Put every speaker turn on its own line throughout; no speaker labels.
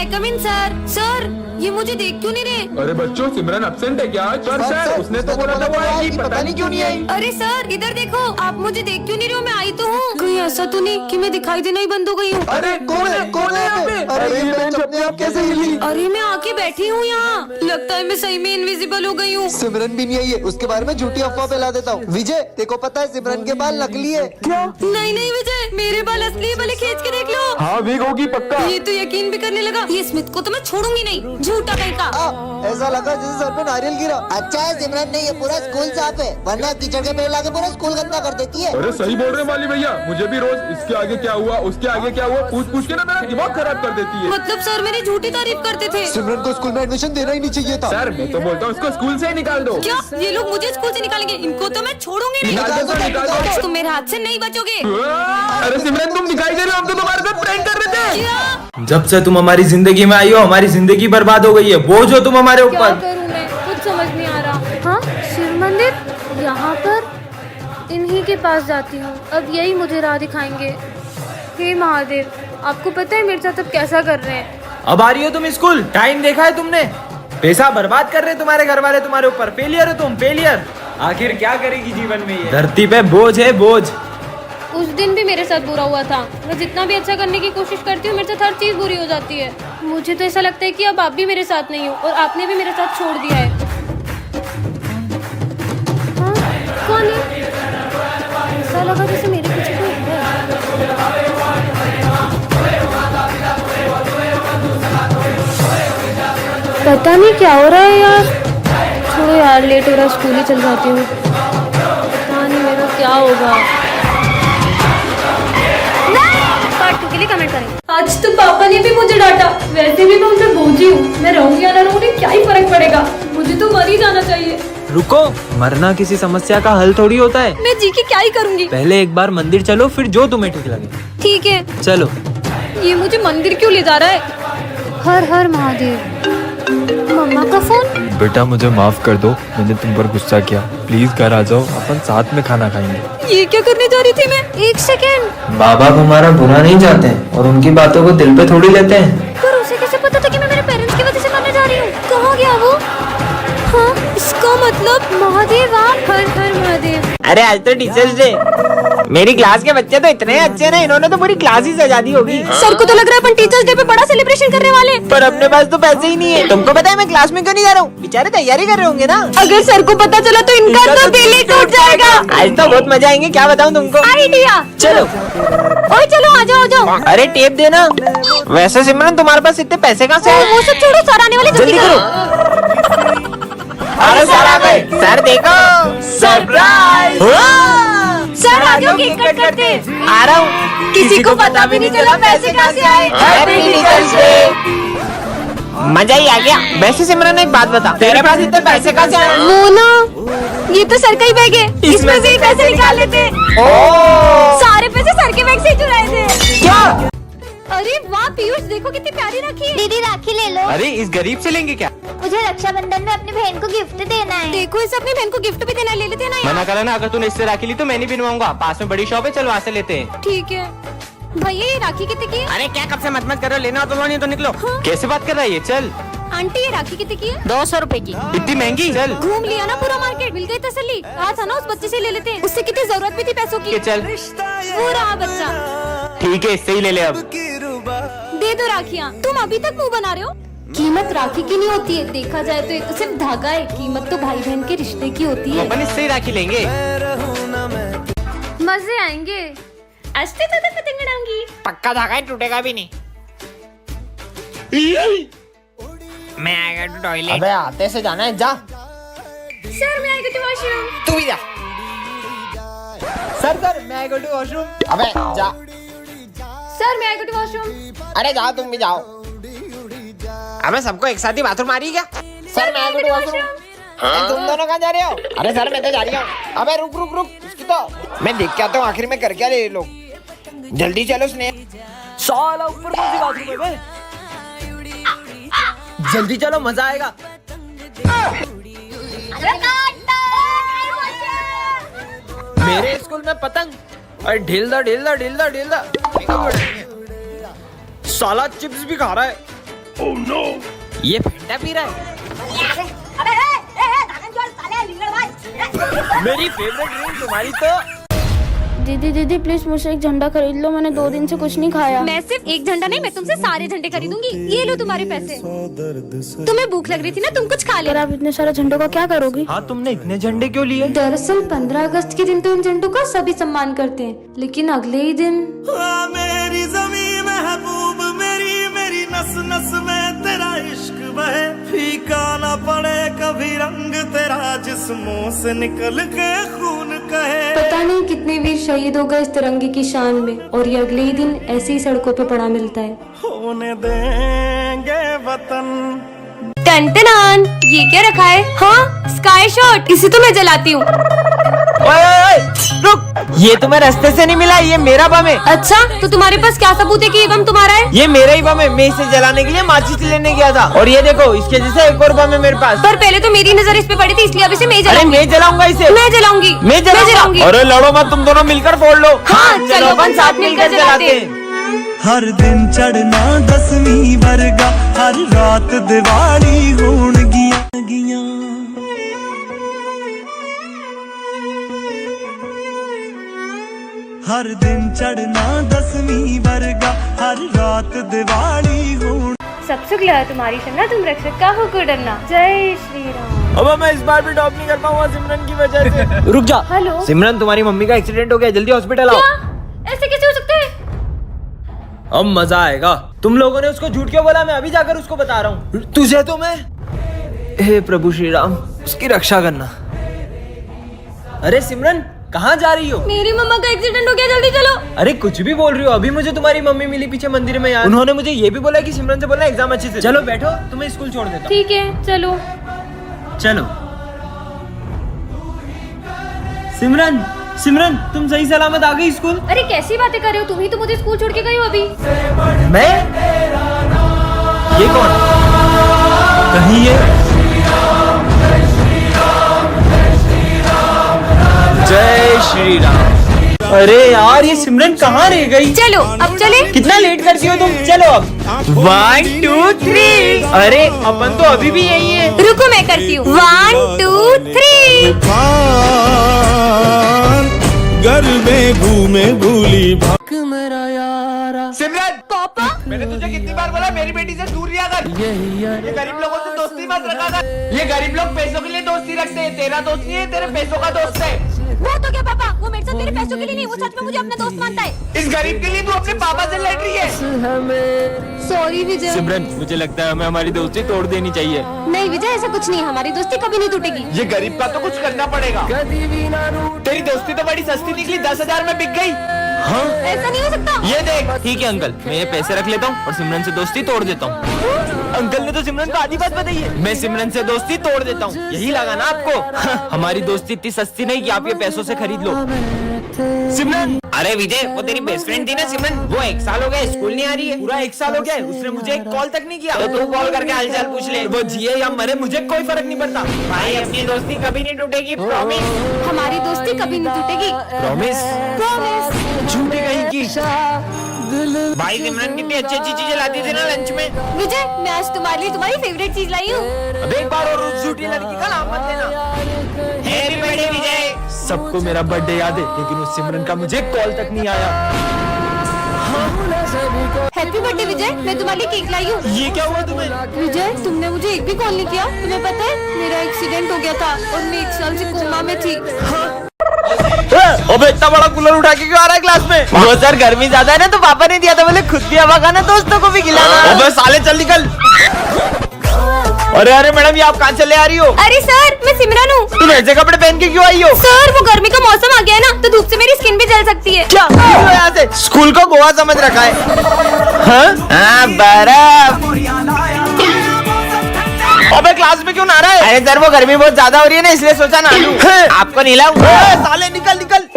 आई कम इन sir? Sir ये मुझे देख क्यों नहीं रहे?
अरे बच्चों, सिमरन एब्सेंट है क्या? सर उसने तो बोला था वो आएगी, पता नहीं क्यों नहीं आई।
अरे सर इधर देखो, आप मुझे देख क्यों नहीं रहे हो? मैं आई तो हूँ। कहीं ऐसा तो नहीं कि मैं दिखाई देना ही बंद हो गई हूँ?
अरे कौन है यहाँ पे? अरे ये बेंच अपने आप कैसे हिली?
अरे मैं आके बैठी हूँ यहाँ, लगता है मैं सही में इनविजिबल हो गई हूँ।
सिमरन भी नहीं आई है, उसके बारे में झूठी अफवाह फैला देता हूँ। विजय, तेको पता है सिमरन के बाल नकली है?
क्या?
नहीं विजय, मेरे बाल असली है, भले खींच के देख लो।
हाँ विग होगी पक्का।
ये तो यकीन भी करने लगा। ये स्मिथ को तो मैं छोड़ूंगी नहीं, झूठा कहीं का।
ऐसा लगा जैसे सर पे नारियल गिरा। अच्छा है सिमरन नहीं, ये पूरा स्कूल साफ है, वरना कीचड़ के पेड़ लाके पूरा स्कूल गंदा कर देती है।
अरे सही बोल रहे वाली भैया, मुझे भी रोज इसके आगे क्या हुआ, उसके आगे क्या हुआ पूछ के ना मेरा दिमाग खराब कर देती है।
मतलब सर मेरी झूठी तारीफ करते थे।
सिमरन को स्कूल में एडमिशन देना ही नहीं चाहिए था।
सर मैं तो बोलता हूँ इसको स्कूल से ही निकाल दो।
क्या ये लोग मुझे स्कूल से निकालेंगे? इनको तो मैं छोड़ूंगी नहीं।
निकाल दो।
तुम मेरे हाथ से नहीं बचोगे।
अरे सिमरन तुम दिखाई दे रहे हो, हम तो तुम्हारे साथ प्रैंक कर रहे थे।
क्या?
जब से तुम हमारी जिंदगी में आई हो, हमारी जिंदगी बर्बाद हो गई है। बोझ हो तुम हमारे
क्या
ऊपर।
करूं मैं, कुछ समझ नहीं आ रहा। हाँ शिव मंदिर, यहाँ पर इन्हीं के पास जाती हूँ, अब यही मुझे राह दिखाएंगे। हे महादेव, आपको पता है मेरे साथ अब कैसा कर रहे हैं?
अब आ रही हो तुम स्कूल? टाइम देखा है तुमने? पैसा बर्बाद कर रहे हैं तुम्हारे घर वाले तुम्हारे ऊपर। फेलियर हो तुम, फेलियर। आखिर क्या करेगी जीवन में ये? धरती पे बोझ है, बोझ।
उस दिन भी मेरे साथ बुरा हुआ था। मैं जितना भी अच्छा करने की कोशिश करती हूँ, मेरे साथ हर चीज बुरी हो जाती है। मुझे तो ऐसा लगता है कि अब आप भी मेरे साथ नहीं हो और आपने भी मेरे साथ छोड़ दिया है। हाँ, कौन है? ऐसा लगा जैसे मेरे पीछे कोई है। पता नहीं क्या हो रहा है यार। छोड़ो यार, लेट हो रहा है, स्कूल ही चल जाती हूँ। पता नहीं मेरा क्या होगा। पार्ट 2 के लिए कमेंट करें। आज तो पापा ने भी मुझे डांटा, वैसे भी मैं उनसे बोझी हूँ। मैं रहूंगी या ना रहूंगी, क्या ही फर्क पड़ेगा, मुझे तो मर ही जाना चाहिए।
रुको, मरना किसी समस्या का हल थोड़ी होता है।
मैं जी के क्या ही करूंगी।
पहले एक बार मंदिर चलो, फिर जो तुम्हें ठीक लगे।
ठीक है
चलो।
ये मुझे मंदिर क्यों ले जा रहा है? हर हर महादेव। मम्मा का फोन।
बेटा मुझे माफ कर दो, मैंने तुम पर गुस्सा किया। प्लीज घर आ जाओ, अपन साथ में खाना खाएंगे।
ये क्या करने जा रही थी मैं? एक सेकेंड।
बाबा हमारा बुरा नहीं चाहते हैं और उनकी बातों को दिल पे थोड़ी लेते हैं।
पर उसे कैसे पता था कि मैं मेरे पेरेंट्स की वजह से मरने जा रही हूँ? कहाँ गया वो? हाँ, इसका मतलब महादेव आप। हर हर महादेव।
अरे आज तो टीचर्स डे। मेरी क्लास के बच्चे तो इतने अच्छे ना, इन्होंने तो पूरी क्लास ही सजा दी होगी।
सर को तो लग रहा है अपन टीचर्स डे पे बड़ा सेलिब्रेशन करने वाले।
पर अपने पास तो पैसे ही नहीं है। तुमको पता है मैं क्लास में क्यों नहीं जा रहा हूँ? बेचारे तैयारी कर रहे होंगे ना।
अगर सर को पता चला तो इनका तो दिल ही टूट जाएगा।
आज तो बहुत मजा आएंगे, क्या बताऊँ तुमको।
आइडिया।
चलो।
ओए चलो, आ जाओ।
अरे टेप देना। वैसे सिमरन तुम्हारे पास इतने पैसे कहाँ से आए?
वो सब छोड़ो, सर आने वाले, जल्दी करो।
अरे सर आ गए। सर देखो, सरप्राइज।
सर आ जाओ, केक कट करते।
आ रहा हूँ।
किसी को पता भी नहीं चला पैसे कहाँ से आए।
Happy teachers day. मजा ही आ गया। वैसे सिमरन एक बात बता, तेरे पास इतने पैसे कहाँ से आए?
वो ना, ये तो सर का ही बैग है, इसमें से ही पैसे निकाल लेते। सारे पैसे सर के बैग से ही चुराए थे।
क्या?
अरे वाह पीयूष, देखो कितनी प्यारी राखी है।
दीदी राखी ले लो।
अरे इस गरीब से लेंगे क्या?
मुझे रक्षाबंधन में अपनी बहन को गिफ्ट देना है।
देखो इसे अपनी बहन को गिफ्ट भी देना है, ले लेते हैं ना यार।
मना करा ना, अगर तूने इससे राखी ली तो मैं नहीं बनवाऊंगा। पास में बड़ी शॉप है, चल वहाँ से लेते हैं।
ठीक है भैया, ये राखी कितने की है?
अरे क्या कब से मत करो, लेना तो लो, नहीं तो निकलो।
कैसे बात कर रहा है ये? चल।
आंटी ये राखी कितने की है?
200 रुपए की।
इतनी महंगी? चल
घूम लिया ना पूरा मार्केट, मिल गई तसल्ली। कहा था ना उस बच्चे से ले लेते हैं, उससे कितनी जरूरत भी थी पैसों की।
चल
वो रहा बच्चा।
ठीक है, इससे ही ले ले। अब
दे दो राखियाँ। तुम अभी तक मुंह बना रहे हो। कीमत राखी की नहीं होती है, देखा जाए तो ये तो सिर्फ धागा है। कीमत तो भाई बहन के रिश्ते की होती है।
अपन इससे ही राखी लेंगे।
मजे आएंगे। अस्ते तो पतंग उड़ाऊंगी।
पक्का धागा है, टूटेगा भी नहीं। मैं आएगा टू टॉयलेट। अबे आते से जाना है, जा।
सर मैं आएगा टू वॉशरूम।
तू भी जा।
सर मैं आई गो टू वॉशरूम।
अबे जा।
सर मैं आएगा टू वॉशरूम।
अरे जाओ, तुम भी जाओ। अबे सबको एक साथ ही बाथरूम आ रही है क्या? सर मैं आएगा टू वॉशरूम। अरे तुम दोनों कहाँ जा रहे हो? अरे सर मैं तो जा रही हूँ। अबे रुक रुक रुक, इसकी तो मैं देख के आता हूँ आखिर में कर क्या रहे ये लोग। जल्दी चलो स्नेह।
साला ऊपर कौन सी बाथरूम है बे? जल्दी चलो, मजा आएगा। मेरे स्कूल में पतंग, अरे ढील दा। साला चिप्स भी खा रहा है।
ये फेंटा पी रहा है। मेरी फेवरेट ड्रिंक तुम्हारी तो।
दीदी दीदी प्लीज मुझे एक झंडा खरीद लो, मैंने 2 दिन से कुछ नहीं खाया।
मैं सिर्फ एक झंडा नहीं, मैं तुमसे सारे झंडे खरीदूंगी। ये लो तुम्हारे पैसे। तुम्हें भूख लग रही थी ना, तुम कुछ खा
अगर
लेना।
आप इतने सारे झंडों का क्या करोगी?
हाँ तुमने इतने झंडे क्यों लिए?
दरअसल 15 अगस्त के दिन तो इन झंडों का सभी सम्मान करते हैं, लेकिन अगले ही दिन
मेरी ज़मीं महबूब मेरी मेरी नस नस में तेरा इश्क बहे, फीका ना पड़े कभी रंग तेरा जिस्मों से निकल के खून कहे।
पता नहीं कितने वीर शहीद हो गए इस तिरंगे की शान में, और ये अगले ही दिन ऐसे ही सड़कों पे पड़ा मिलता है।
होने देंगे वतन।
टन ये क्या रखा है? हाँ, स्काई शॉट, इसे तो मैं जलाती हूँ।
ओए, रुक, ये तुम्हें रास्ते से नहीं मिला, ये मेरा बम है।
अच्छा, तो तुम्हारे पास क्या सबूत है कि ये बम तुम्हारा है?
ये मेरा ही बम है, मैं इसे जलाने के लिए माचिस लेने गया था, और ये देखो इसके जैसे एक और बम है मेरे पास।
पर पहले तो मेरी नजर इस पे पड़ी थी, इसलिए अब इसे मैं
अरे
जलाऊंगी।
मैं जलाऊंगा इसे,
मैं जलाऊंगी।
मैं जलाऊंगी। अरे लड़ो मत, तुम दोनों मिलकर फोड़ लो।
हाँ, चलो अपन साथ मिलकर जलाते हैं।
हर दिन चढ़ना 10वीं वर्गा, हर रात दिवाली होण गियां गियां। हर दिन चढ़ना 10वीं वर्गा, हर रात दिवाली होण।
सब सुख लगा तुम्हारी शन्ना, तुम रक्षक का हो को डरना। जय श्री राम।
अब मैं इस बार भी टॉप नहीं कर पाऊंगा सिमरन की वजह से। रुक जा।
हेलो
सिमरन, तुम्हारी मम्मी का एक्सीडेंट हो गया, जल्दी हॉस्पिटल आओ।
ऐसे कैसे हो सकता है?
अब मजा आएगा। तुम लोगों ने उसको झूठ क्यों बोला? मैं अभी जाकर उसको बता रहा हूँ। तुझे तो मैं, हे प्रभु श्री राम, उसकी रक्षा करना। अरे सिमरन, कहाँ जा रही हो?
मेरी मम्मा का एक्सीडेंट हो गया, जल्दी चलो।
अरे कुछ भी बोल रही हो? अभी मुझे तुम्हारी मम्मी मिली पीछे मंदिर में यार। उन्होंने मुझे ये भी बोला कि सिमरन से बोलना एग्जाम अच्छे से। चलो बैठो, तुम्हें स्कूल छोड़ देता हूँ।
ठीक है चलो।
चलो सिमरन, सिमरन तुम सही सलामत आ गई स्कूल?
अरे कैसी बातें कर रहे हो, तुम ही तो मुझे स्कूल छोड़ के गई हो अभी।
मैं? ये कौन? कहीं ये जय श्री राम। अरे यार, ये सिमरन कहाँ रह गई?
चलो अब चले।
कितना लेट करती हो तुम? चलो अब 1 2 3। अरे अपन तो अभी भी यही है।
रुको मैं करती हूँ। 1 2 3।
घर में घूमे भूली भक मेरा यारा।
सिमरन,
पापा,
मैंने तुझे कितनी बार बोला मेरी बेटी से दूर रहा कर। ये गरीब लोगों से दोस्ती मत रखा कर। ये गरीब लोग पैसों के लिए दोस्ती रखते हैं, तेरा दोस्त नहीं है, तेरे पैसों का दोस्त है।
वो तो क्या पापा, वो मेरे साथ तेरे पैसों के लिए नहीं, वो सच में मुझे अपना दोस्त मानता है।
इस गरीब के लिए तू अपने पापा से लड़ रही है।
सॉरी विजय।
सिमरन, मुझे लगता है हमें हमारी दोस्ती तोड़ देनी चाहिए।
नहीं विजय, ऐसा कुछ नहीं, हमारी दोस्ती कभी नहीं टूटेगी।
ये गरीब का तो कुछ करना पड़ेगा। तेरी दोस्ती तो बड़ी सस्ती निकली, 10,000 में बिक गई। हाँ?
ऐसा नहीं हो सकता।
ये देख।
ठीक है अंकल, मैं ये पैसे रख लेता हूँ और सिमरन से दोस्ती तोड़ देता हूँ।
अंकल ने तो सिमरन को आधी बात बताई है।
मैं सिमरन से दोस्ती तोड़ देता हूँ, यही लगा ना आपको? हमारी दोस्ती इतनी सस्ती नहीं कि आप ये पैसों से खरीद लो।
सिमरन,
अरे विजय, वो तेरी बेस्ट फ्रेंड थी ना सिमरन, वो 1 साल हो गया स्कूल नहीं आ रही है।
पूरा 1 साल हो गया है, उसने मुझे एक कॉल तक नहीं किया।
तो तू कॉल करके हालचाल पूछ ले।
वो जिए या मरे मुझे कोई फर्क नहीं पड़ता।
भाई अपनी दोस्ती कभी नहीं टूटेगी, प्रॉमिस।
हमारी दोस्ती कभी नहीं टूटेगी।
प्रॉमिस?
प्रॉमिस।
झूठी कहीं की।
भाई सिमरन कितनी अच्छी अच्छी चीजें लाती थी ना लंच में।
विजय, मैं आज तुम्हारे लिए तुम्हारी फेवरेट चीज लाई हूँ।
अब एक बार और उस झूठी लड़की का नाम मत लेना।
हैप्पी बर्थडे विजय।
सबको मेरा बर्थडे याद है, लेकिन उस सिमरन का मुझे कॉल तक नहीं आया।
हैप्पी बर्थडे विजय, मैं तुम्हारे लिए केक लाई हूँ।
ये क्या हुआ तुम्हें?
विजय, तुमने मुझे एक भी कॉल नहीं किया। तुम्हें पता है मेरा एक्सीडेंट हो गया था और मैं 1 साल से कोमा में थी।
अबे इतना बड़ा कूलर उठा के क्यों आ रहा है क्लास में? वो सर गर्मी ज्यादा है ना, तो पापा ने दिया था, बोले खुद भी हवा खाना, दोस्तों को भी खिलाना। अबे साले चल निकल। अरे अरे मैडम, ये आप कहाँ चले आ रही हो?
अरे सर, मैं सिमरन हूँ।
तुम ऐसे कपड़े पहन के क्यों आई हो?
सर, वो गर्मी का मौसम आ गया है ना, तो धूप से मेरी स्किन भी जल सकती है।
क्या यहाँ से स्कूल को गोवा समझ रखा है? हाँ, बर्फ। अबे क्लास में क्यों नहा रहा है?
अरे सर, वो गर्मी बहुत ज्यादा हो रही है ना, इसलिए सोचा ना आपको नीलाऊं।
साले निकल निकल।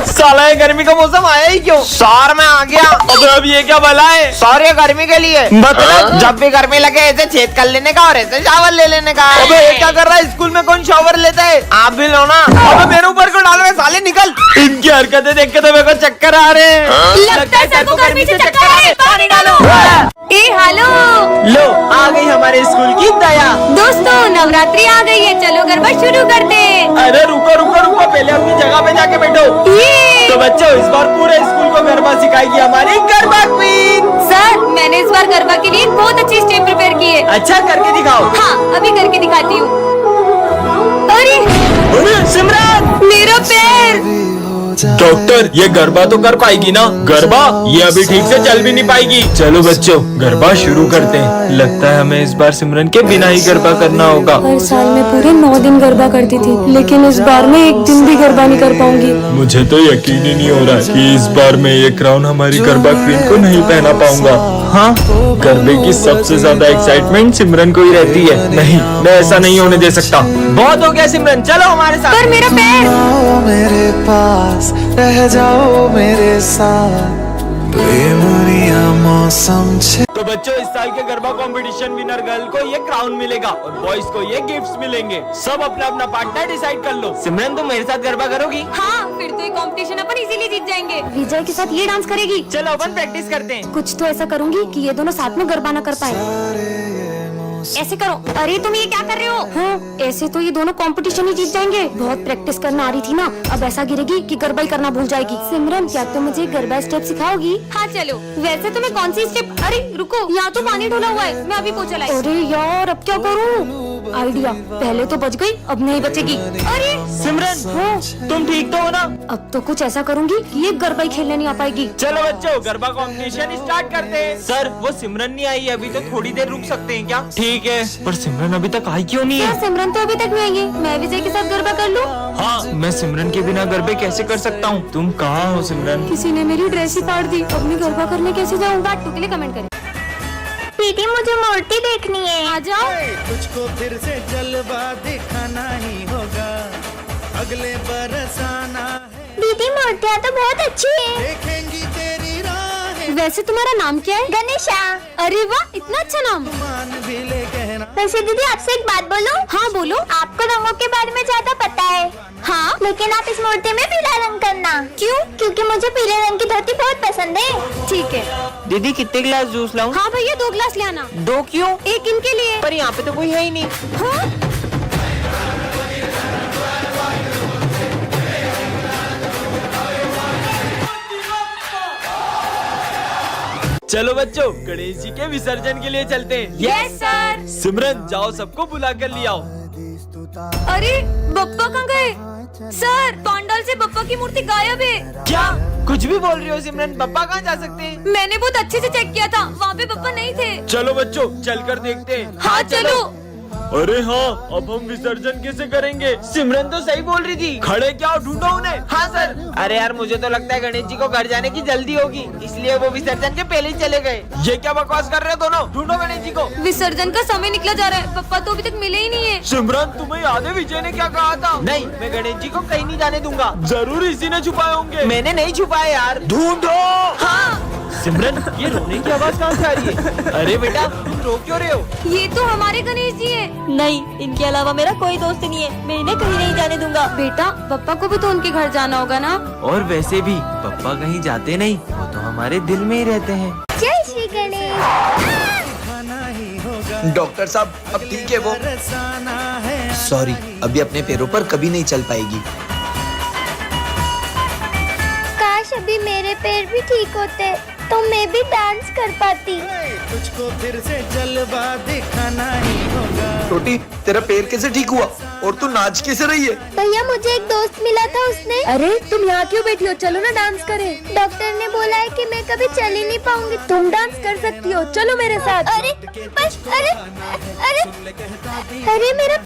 साला, ये गर्मी का मौसम आया ही क्यों?
सौर में आ गया।
अबे अब ये क्या भला है?
सौर ये गर्मी के लिए, मतलब जब भी गर्मी लगे ऐसे छेद कर लेने का और ऐसे शावर ले लेने का।
अबे ये क्या कर रहा है? स्कूल में कौन शावर लेता है?
आप भी लो ना।
अबे मेरे ऊपर क्यों डाल रहे हैं? साले निकल। इनकी हरकतें देख के तो मेरे को चक्कर आ रहे हैं।
लगता है सर को गर्मी से चक्कर आ रहे हैं, पानी डालो। ए हेलो।
लो हमारे स्कूल की दया।
दोस्तों नवरात्रि आ गई है, चलो गरबा शुरू करते हैं।
अरे रुको रुको रुको, पहले अपनी जगह पे जाके बैठो।
ये
तो बच्चों इस बार पूरे स्कूल को गरबा सिखाएगी हमारी गरबा क्वीन।
सर मैंने इस बार गरबा के लिए एक बहुत अच्छी स्टेप प्रिपेयर की है।
अच्छा करके दिखाओ।
हाँ अभी करके दिखाती हूँ। अरे
अरे सिमरन,
मेरा पैर।
डॉक्टर ये गरबा तो कर पाएगी ना? गरबा ये अभी ठीक से चल भी नहीं पाएगी।
चलो बच्चों गरबा शुरू करते हैं। लगता है हमें इस बार सिमरन के बिना ही गरबा करना होगा।
हर साल मैं पूरे 9 दिन गरबा करती थी, लेकिन इस बार मैं एक दिन भी गरबा नहीं कर पाऊंगी।
मुझे तो यकीन ही नहीं हो रहा कि इस बार मैं ये क्राउन हमारी गरबा क्वीन को नहीं पहना पाऊंगा। हाँ, गरबे की सबसे ज्यादा एक्साइटमेंट सिमरन को ही रहती है। नहीं, मैं ऐसा नहीं होने दे सकता।
बहुत हो गया सिमरन, चलो हमारे साथ।
पर मेरा पैर।
मेरे पास रह जाओ मेरे साथ बेमुनिया मौसम
तो बच्चों इस साल के गरबा कंपटीशन विनर गर्ल को ये क्राउन मिलेगा और बॉयज को ये गिफ्ट्स मिलेंगे। सब अपना अपना पार्टनर डिसाइड कर लो। सिमरन तुम मेरे साथ गरबा करोगी?
हाँ फिर तो ये कंपटीशन अपन इजीली जीत जाएंगे। विजय के साथ ये डांस करेगी।
चलो अपन प्रैक्टिस करते हैं।
कुछ तो ऐसा करूंगी कि ये दोनों साथ में गरबा ना कर पाए। ऐसे करो। अरे तुम ये क्या कर रहे हो? हाँ, ऐसे तो ये दोनों कंपटीशन ही जीत जाएंगे। बहुत प्रैक्टिस करना आ रही थी ना, अब ऐसा गिरेगी कि गरबा ही करना भूल जाएगी। सिमरन क्या तुम मुझे गरबा स्टेप सिखाओगी? हाँ चलो। वैसे तुम्हें कौन सी स्टेप? अरे रुको, यहाँ तो पानी ढोला हुआ है, मैं अभी पोछा लाई। अरे यार अब क्या करूँ? आइडिया, पहले तो बच गई, अब नहीं बचेगी। अरे
सिमरन
हाँ,
तुम ठीक तो हो ना?
अब तो कुछ ऐसा करूंगी कि ये गरबा ही खेलने नहीं आ पाएगी।
चलो बच्चों गरबा कंपटीशन स्टार्ट करते हैं। सर वो सिमरन नहीं आई, अभी तो थोड़ी देर रुक सकते हैं क्या? ठीक है, पर सिमरन अभी तक आई क्यों नहीं
क्या
है?
सिमरन तो अभी तक नहीं आई है? मैं विजय के साथ गरबा कर लूं?
हाँ,
मैं सिमरन के बिना गरबे कैसे कर सकता हूँ? तुम कहाँ हो सिमरन?
किसी ने मेरी ड्रेस ही फाड़ दी, अब मैं गरबा करने कैसे जाऊँ? बात के लिए कमेंट करें।
दीदी मुझे मूर्ति देखनी है।
आ जाओ।
तुझको फिर से जलवा दिखाना ही होगा, अगले बरस आना है,
दीदी मूर्तियाँ तो बहुत अच्छी है।
देखेंगी तेरी राहें,
वैसे तुम्हारा नाम क्या है?
गणेशा।
अरे वाह, इतना अच्छा नाम।
मान भी ले कहना।
वैसे दीदी आपसे एक बात बोलूं?
हाँ बोलो।
आपको रंगों के बारे में ज्यादा पता है।
हाँ
लेकिन आप इस मूर्ति में पीला रंग करना।
क्यों?
क्योंकि मुझे पीले रंग की धोती बहुत पसंद है।
ठीक है।
दीदी कितने गिलास जूस लाऊं?
हाँ भैया 2 गिलास ले आना।
2 क्यों?
एक इनके लिए।
पर यहाँ पे तो कोई है ही नहीं।
हाँ?
चलो बच्चों गणेश जी के विसर्जन के लिए चलते हैं।
Yes sir.
सिमरन जाओ सबको बुला कर ले आओ।
अरे बप्पा कहाँ गए? सर पंडाल से बप्पा की मूर्ति गायब है।
क्या कुछ भी बोल रही हो सिमरन? पापा कहाँ जा सकते हैं?
मैंने बहुत अच्छे से चेक किया था, वहाँ पे बप्पा नहीं थे।
चलो बच्चों चलकर देखते हैं।
हाँ चलो।
अरे हाँ, अब हम विसर्जन कैसे करेंगे?
सिमरन तो सही बोल रही थी।
खड़े क्या हो, ढूंढो उन्हें।
हाँ सर। अरे यार मुझे तो लगता है गणेश जी को घर जाने की जल्दी होगी, इसलिए वो विसर्जन के पहले ही चले गए।
ये क्या बकवास कर रहे हो दोनों?
ढूंढो गणेश जी को।
विसर्जन का समय निकला जा रहा है, पप्पा तो अभी तक मिले ही नहीं है।
सिमरन तुम्हें याद है विजय ने क्या कहा था?
नहीं, मैं गणेश जी को कहीं नहीं जाने दूंगा।
जरूर इसी ने छुपाए होंगे।
मैंने नहीं छुपाया यार।
ढूंढो।
हाँ
सिमरन ये रोने की आवाज कहाँ से आ रही है? अरे बेटा तुम रो क्यों रहे हो?
ये तो हमारे गणेश जी है। नहीं, इनके अलावा मेरा कोई दोस्त नहीं है, मैं इन्हें कहीं नहीं जाने दूंगा। बेटा पप्पा को भी तो उनके घर जाना होगा ना।
और वैसे भी पापा कहीं जाते नहीं, वो तो हमारे दिल में ही रहते हैं।
जय श्री गणेश।
डॉक्टर साहब अब ठीक है वो? सॉरी, अभी अपने पैरों पर कभी नहीं चल पाएगी।
काश अभी मेरे पैर भी ठीक होते तो मैं भी डांस कर पाती।
तुझको फिर से जलवा दिखाना ही होगा।
छोटी, तेरा पैर कैसे ठीक हुआ और तू नाच कैसे रही है?
भैया मुझे एक दोस्त मिला था, उसने।
अरे तुम यहाँ क्यों बैठी हो? चलो ना डांस करें।
डॉक्टर ने बोला है कि मैं कभी चल ही नहीं पाऊंगी।
तुम डांस कर सकती हो, चलो मेरे साथ।
अरे बस, अरे अरे अरे मेरा